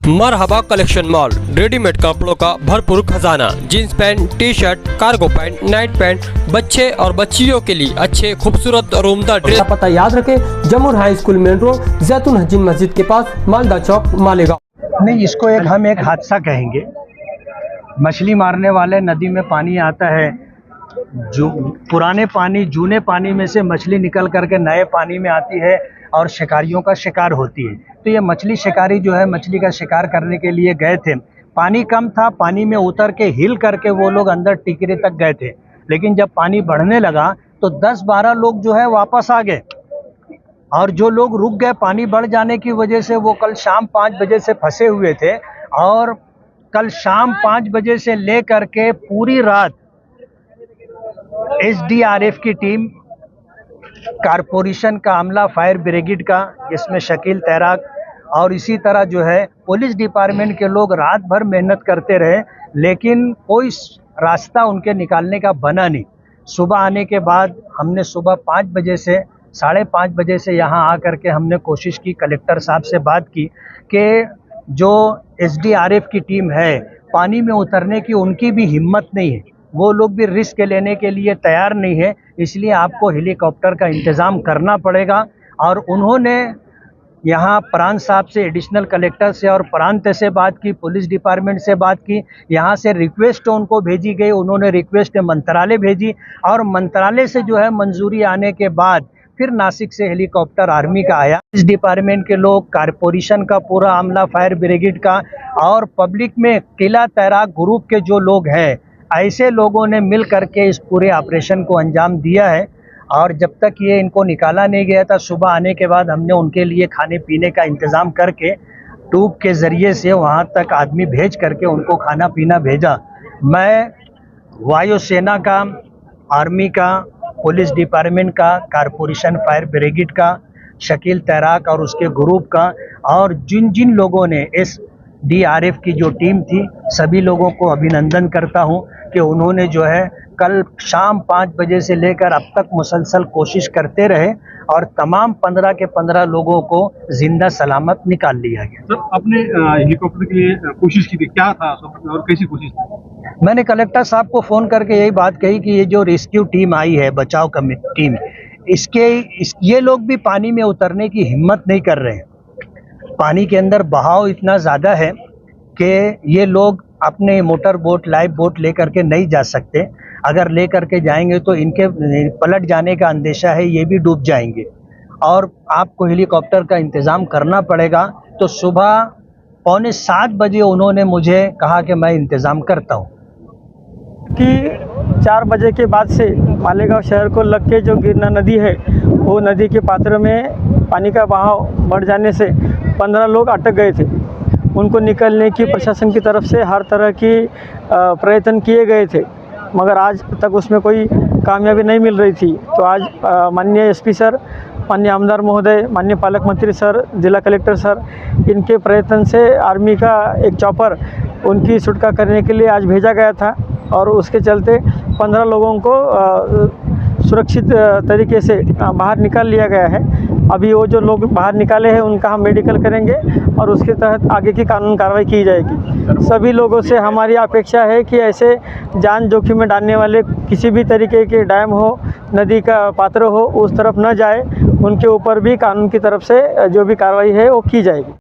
मरहबा collection mall, readymade कपड़ों का भरपूर खजाना, jeans pant, T shirt, cargo pant, night pant, बच्चे और बच्चियों के लिए अच्छे खूबसूरत और उम्दा ड्रेस। पता याद रखें, जमुर हाई स्कूल मेन रोड, जैतून हजीन मस्जिद के पास, मालदा चौक, मालेगांव। नहीं, इसको हम एक हादसा कहेंगे। मछली मारने वाले नदी में पानी आता है, जो पुराने पानी जूने पानी में से मछली निकल करके नए पानी में आती है और शिकारियों का शिकार होती है। तो ये मछली शिकारी जो है मछली का शिकार करने के लिए गए थे। पानी कम था, पानी में उतर के हिल करके वो लोग अंदर टिकरे तक गए थे, लेकिन जब पानी बढ़ने लगा तो 10-12 लोग जो है वापस आ गए, और जो लोग रुक गए पानी बढ़ जाने की वजह से वो कल शाम 5 बजे से फंसे हुए थे। और कल शाम 5 बजे से ले करके पूरी रात SDRF की टीम, कारपोरेशन का अमला, फायर ब्रिगेड का, जिसमें शकील तैराक और इसी तरह जो है पुलिस डिपार्टमेंट के लोग रात भर मेहनत करते रहे, लेकिन कोई रास्ता उनके निकालने का बना नहीं। सुबह आने के बाद हमने सुबह 5 बजे से 5:30 बजे से यहाँ आकर के हमने कोशिश की, कलेक्टर साहब से बात की कि जो SDRF की टीम है पानी में उतरने की उनकी भी हिम्मत नहीं है, वो लोग भी रिस्क लेने के लिए तैयार नहीं है, इसलिए आपको हेलीकॉप्टर का इंतज़ाम करना पड़ेगा। और उन्होंने यहाँ प्रांत साहब से, एडिशनल कलेक्टर से और प्रांत से बात की, पुलिस डिपार्टमेंट से बात की, यहाँ से रिक्वेस्ट उनको भेजी गई, उन्होंने रिक्वेस्ट मंत्रालय भेजी और मंत्रालय से जो है मंजूरी आने के बाद फिर नासिक से हेलीकॉप्टर आर्मी का आया। इस डिपार्टमेंट के लोग, कारपोरेशन का पूरा अमला, फायर ब्रिगेड का और पब्लिक में किला तैराक ग्रुप के जो लोग हैं, ऐसे लोगों ने मिल करके इस पूरे ऑपरेशन को अंजाम दिया है। और जब तक ये इनको निकाला नहीं गया था, सुबह आने के बाद हमने उनके लिए खाने पीने का इंतज़ाम करके ट्यूब के ज़रिए से वहाँ तक आदमी भेज करके उनको खाना पीना भेजा। मैं वायुसेना का, आर्मी का, पुलिस डिपार्टमेंट का, कारपोरेशन फायर ब्रिगेड का, शकील तैराक और उसके ग्रुप का, और जिन जिन लोगों ने SDRF की जो टीम थी, सभी लोगों को अभिनंदन करता हूं कि उन्होंने जो है कल शाम 5 बजे से लेकर अब तक मुसलसल कोशिश करते रहे और तमाम 15 के 15 लोगों को जिंदा सलामत निकाल लिया गया। सर, आपने हेलीकॉप्टर के लिए कोशिश की थी, क्या था और कैसी कोशिश थी? मैंने कलेक्टर साहब को फ़ोन करके यही बात कही कि ये जो रेस्क्यू टीम आई है, बचाव टीम, ये लोग भी पानी में उतरने की हिम्मत नहीं कर रहे हैं। पानी के अंदर बहाव इतना ज़्यादा है कि ये लोग अपने मोटर बोट, लाइफ बोट लेकर के नहीं जा सकते। अगर ले करके जाएंगे तो इनके पलट जाने का अंदेशा है, ये भी डूब जाएंगे और आपको हेलीकॉप्टर का इंतज़ाम करना पड़ेगा। तो सुबह 6:45 बजे उन्होंने मुझे कहा कि मैं इंतज़ाम करता हूँ। कि 4 बजे के बाद से मालेगांव शहर को लग के जो गिरना नदी है, वो नदी के पात्र में पानी का बहाव बढ़ जाने से 15 लोग अटक गए थे। उनको निकलने की प्रशासन की तरफ से हर तरह की प्रयत्न किए गए थे, मगर आज तक उसमें कोई कामयाबी नहीं मिल रही थी। तो आज माननीय SP सर, माननीय आमदार महोदय, माननीय पालक मंत्री सर, जिला कलेक्टर सर, इनके प्रयत्न से आर्मी का एक चॉपर उनकी छुटका करने के लिए आज भेजा गया था और उसके चलते 15 लोगों को सुरक्षित तरीके से बाहर निकाल लिया गया है। अभी वो जो लोग बाहर निकाले हैं उनका हम मेडिकल करेंगे और उसके तहत आगे की कानून कार्रवाई की जाएगी। सभी लोगों से हमारी अपेक्षा है कि ऐसे जान जोखिम में डालने वाले किसी भी तरीके के डैम हो, नदी का पात्र हो, उस तरफ न जाए। उनके ऊपर भी कानून की तरफ से जो भी कार्रवाई है वो की जाएगी।